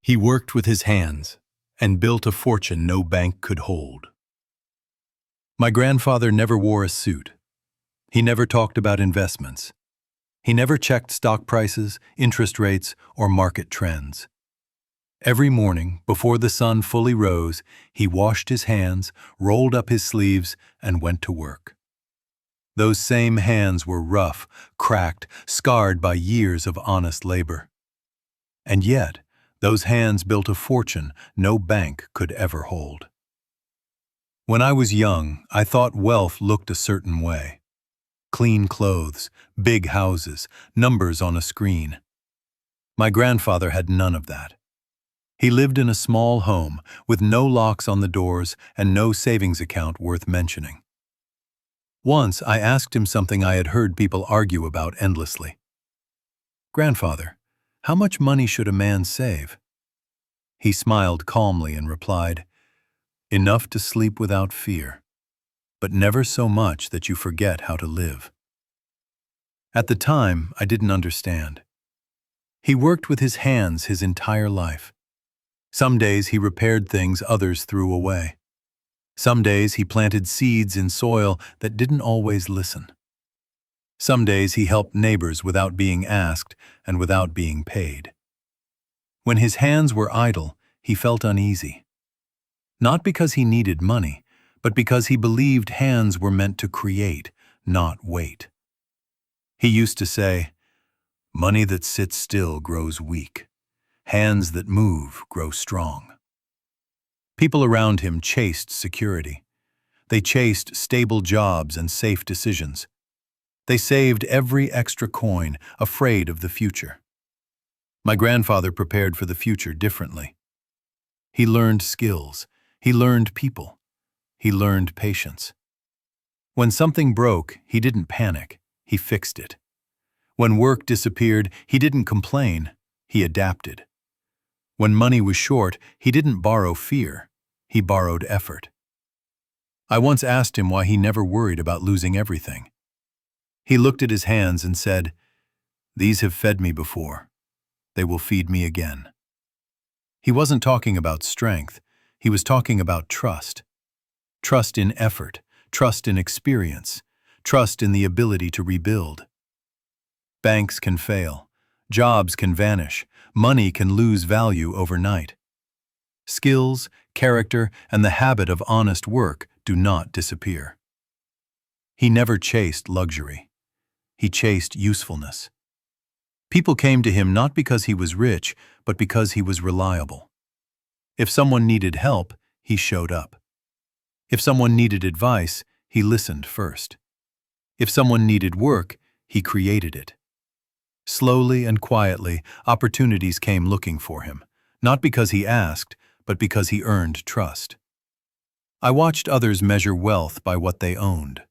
He worked with his hands and built a fortune no bank could hold. My grandfather never wore a suit. He never talked about investments. He never checked stock prices, interest rates, or market trends. Every morning, before the sun fully rose, he washed his hands, rolled up his sleeves, and went to work. Those same hands were rough, cracked, scarred by years of honest labor. And yet, those hands built a fortune no bank could ever hold. When I was young, I thought wealth looked a certain way. Clean clothes, big houses, numbers on a screen. My grandfather had none of that. He lived in a small home with no locks on the doors and no savings account worth mentioning. Once I asked him something I had heard people argue about endlessly. "Grandfather, how much money should a man save?" He smiled calmly and replied, "Enough to sleep without fear, but never so much that you forget how to live." At the time, I didn't understand. He worked with his hands his entire life. Some days he repaired things others threw away. Some days he planted seeds in soil that didn't always listen. Some days he helped neighbors without being asked and without being paid. When his hands were idle, he felt uneasy. Not because he needed money, but because he believed hands were meant to create, not wait. He used to say, "Money that sits still grows weak. Hands that move grow strong." People around him chased security. They chased stable jobs and safe decisions. They saved every extra coin, afraid of the future. My grandfather prepared for the future differently. He learned skills. He learned people. He learned patience. When something broke, he didn't panic. He fixed it. When work disappeared, he didn't complain. He adapted. When money was short, he didn't borrow fear. He borrowed effort. I once asked him why he never worried about losing everything. He looked at his hands and said, "These have fed me before. They will feed me again." He wasn't talking about strength. He was talking about trust. Trust in effort, trust in experience, trust in the ability to rebuild. Banks can fail. Jobs can vanish. Money can lose value overnight. Skills, character, and the habit of honest work do not disappear. He never chased luxury. He chased usefulness. People came to him not because he was rich, but because he was reliable. If someone needed help, he showed up. If someone needed advice, he listened first. If someone needed work, he created it. Slowly and quietly, opportunities came looking for him, not because he asked, but because he earned trust. I watched others measure wealth by what they owned.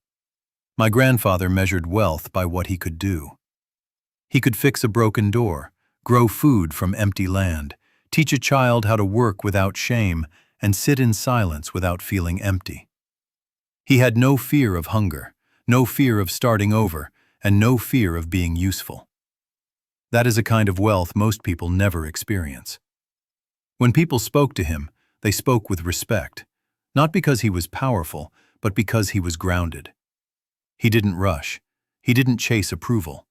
My grandfather measured wealth by what he could do. He could fix a broken door, grow food from empty land, teach a child how to work without shame, and sit in silence without feeling empty. He had no fear of hunger, no fear of starting over, and no fear of being useful. That is a kind of wealth most people never experience. When people spoke to him, they spoke with respect, not because he was powerful, but because he was grounded. He didn't rush. He didn't chase approval.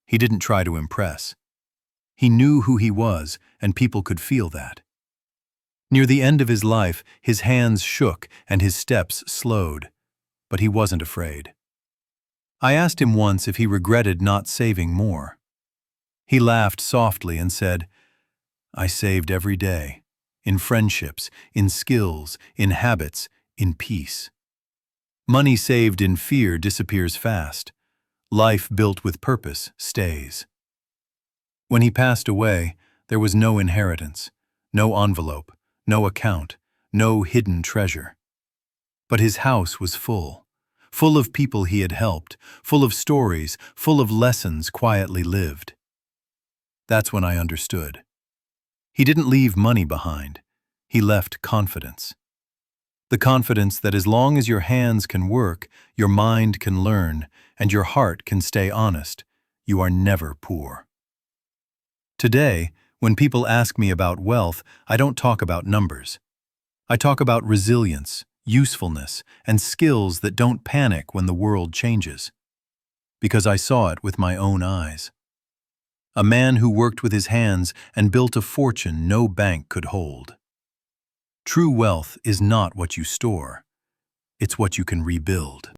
He didn't try to impress. He knew who he was, and people could feel that. Near the end of his life, his hands shook and his steps slowed, but he wasn't afraid. I asked him once if he regretted not saving more. He laughed softly and said, "I saved every day, in friendships, in skills, in habits, in peace. Money saved in fear disappears fast. Life built with purpose stays." When he passed away, there was no inheritance, no envelope, no account, no hidden treasure. But his house was full of people he had helped, full of stories, full of lessons quietly lived. That's when I understood. He didn't leave money behind. He left confidence. The confidence that as long as your hands can work, your mind can learn, and your heart can stay honest, you are never poor. Today, When people ask me about wealth, I don't talk about numbers. I talk about resilience, usefulness, and skills that don't panic when the world changes. Because I saw it with my own eyes. A man who worked with his hands and built a fortune no bank could hold. True wealth is not what you store. It's what you can rebuild.